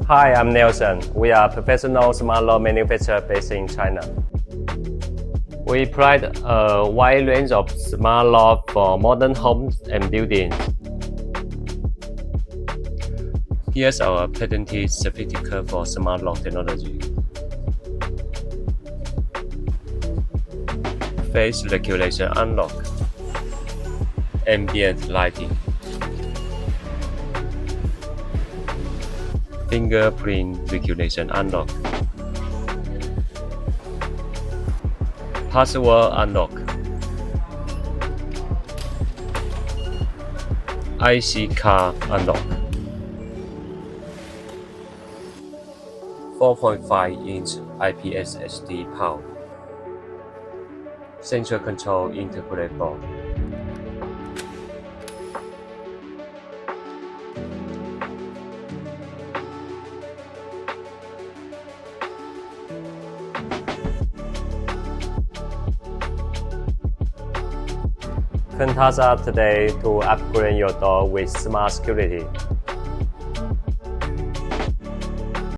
Hi, I'm Nelson. We are a professional smart lock manufacturer based in China. We provide a wide range of smart lock for modern homes and buildings. Here's our patented certificate for smart lock technology. Face regulation unlock, ambient lighting, fingerprint regulation unlock, password unlock, IC card unlock, 4.5-inch IPS HD PAL, central control integrated board. Contact us today to upgrade your door with smart security.